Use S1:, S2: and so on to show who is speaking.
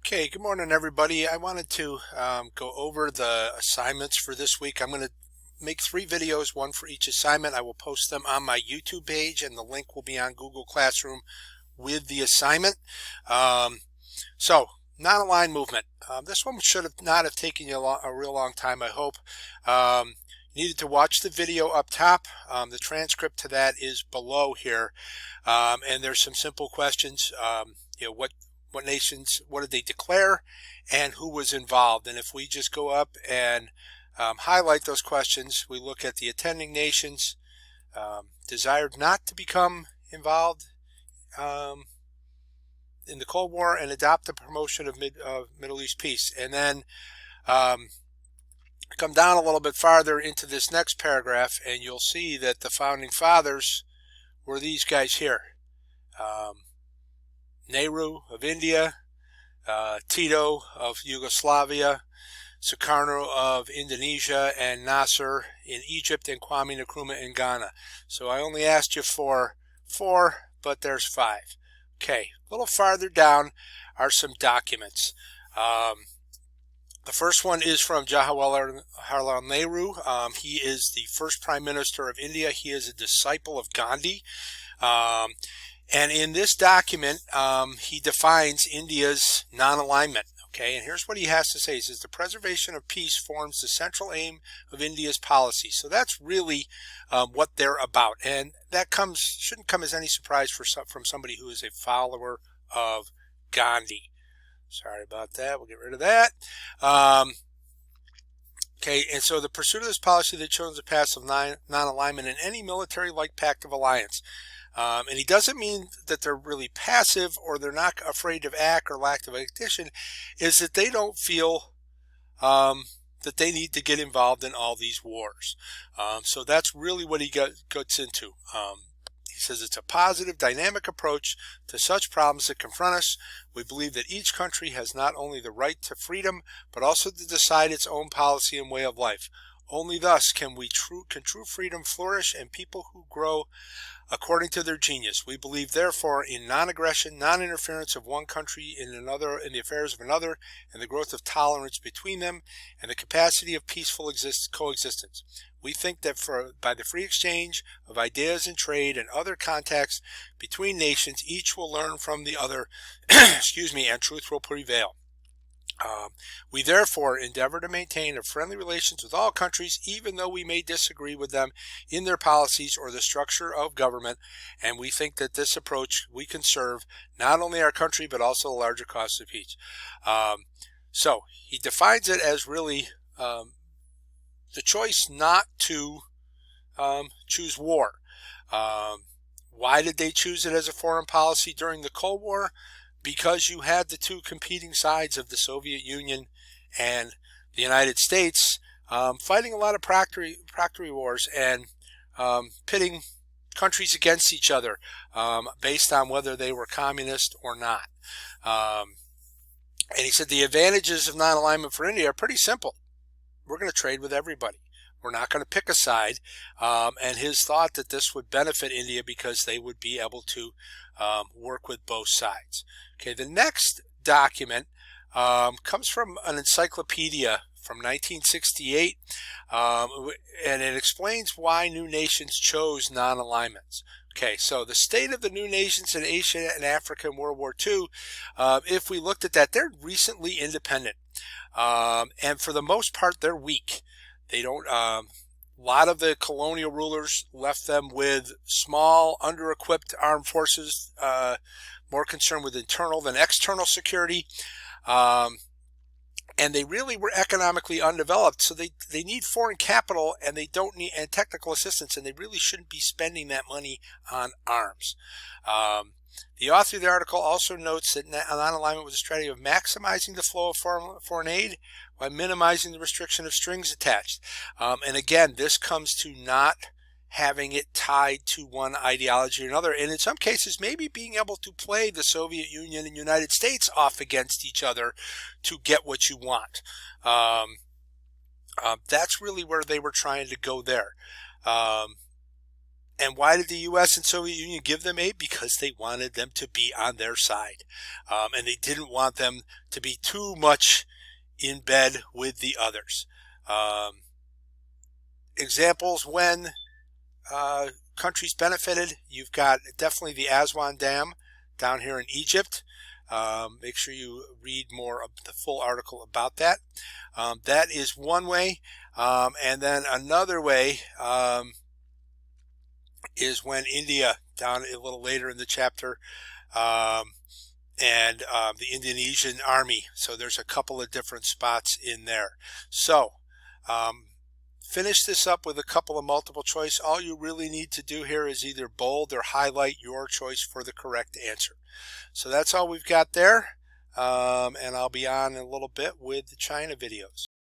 S1: Okay, good morning, everybody. I wanted to go over the assignments for this week. I'm going to make 3 videos, one for each assignment. I will post them on my YouTube page, and the link will be on Google Classroom with the assignment. So, non-aligned movement. This one should have not have taken you a real long time, I hope. You needed to watch the video up top. The transcript to that is below here, and there's some simple questions. What nations, what did they declare, and who was involved? And if we just go up and highlight those questions, we look at the attending nations, desired not to become involved in the Cold War and adopt the promotion of Middle East peace. And then come down a little bit farther into this next paragraph, and you'll see that the founding fathers were these guys here. Nehru of India, Tito of Yugoslavia, Sukarno of Indonesia, and Nasser in Egypt, and Kwame Nkrumah in Ghana. So I only asked you for 4, but there's 5. Okay, a little farther down are some documents. The first one is from Jawaharlal Nehru. He is the first Prime Minister of India. He is a disciple of Gandhi. And in this document, he defines India's non-alignment. Okay, and here's what he has to say. He says, the preservation of peace forms the central aim of India's policy. So that's really what they're about. And that shouldn't come as any surprise from somebody who is a follower of Gandhi. Sorry about that. We'll get rid of that. Okay, and so the pursuit of this policy, they chose the path of non-alignment in any military-like pact of alliance. And he doesn't mean that they're really passive or they're not afraid of act or lack of addition, is that they don't feel that they need to get involved in all these wars. So that's really what he gets into. He says it's a positive, dynamic approach to such problems that confront us. We believe that each country has not only the right to freedom, but also to decide its own policy and way of life. Only thus can true freedom flourish and people who grow according to their genius. We believe, therefore, in non-aggression, non-interference of one country in the affairs of another, and the growth of tolerance between them, and the capacity of peaceful coexistence. We think that by the free exchange of ideas and trade and other contacts between nations, each will learn from the other, and truth will prevail. We therefore endeavor to maintain friendly relations with all countries, even though we may disagree with them in their policies or the structure of government, and we think that this approach we can serve not only our country but also the larger cause of peace. So he defines it as really the choice not to choose war. Why did they choose it as a foreign policy during the Cold War? Because you had the two competing sides of the Soviet Union and the United States fighting a lot of proctory wars and pitting countries against each other based on whether they were communist or not. And he said the advantages of non-alignment for India are pretty simple. We're going to trade with everybody. We're not going to pick a side. And his thought that this would benefit India because they would be able to work with both sides. Okay, the next document comes from an encyclopedia from 1968, and it explains why new nations chose non-alignments. Okay, so the state of the new nations in Asia and Africa in World War II, if we looked at that, they're recently independent. And for the most part, they're weak. They don't, a lot of the colonial rulers left them with small, under-equipped armed forces, more concerned with internal than external security. And they really were economically undeveloped, so they need foreign capital and they don't need and technical assistance, and they really shouldn't be spending that money on arms. The author of the article also notes that non-alignment was a strategy of maximizing the flow of foreign aid while minimizing the restriction of strings attached. And again, this comes to not having it tied to one ideology or another, and in some cases maybe being able to play the Soviet Union and United States off against each other to get what you want. That's really where they were trying to go there. And why did the U.S. and Soviet Union give them aid? Because they wanted them to be on their side. And they didn't want them to be too much in bed with the others. Examples when countries benefited, you've got definitely the Aswan Dam down here in Egypt. Make sure you read more of the full article about that. That is one way. And then another way is when India, down a little later in the chapter, and the Indonesian army. So there's a couple of different spots in there. So finish this up with a couple of multiple choice. All you really need to do here is either bold or highlight your choice for the correct answer. So that's all we've got there. And I'll be on in a little bit with the China videos.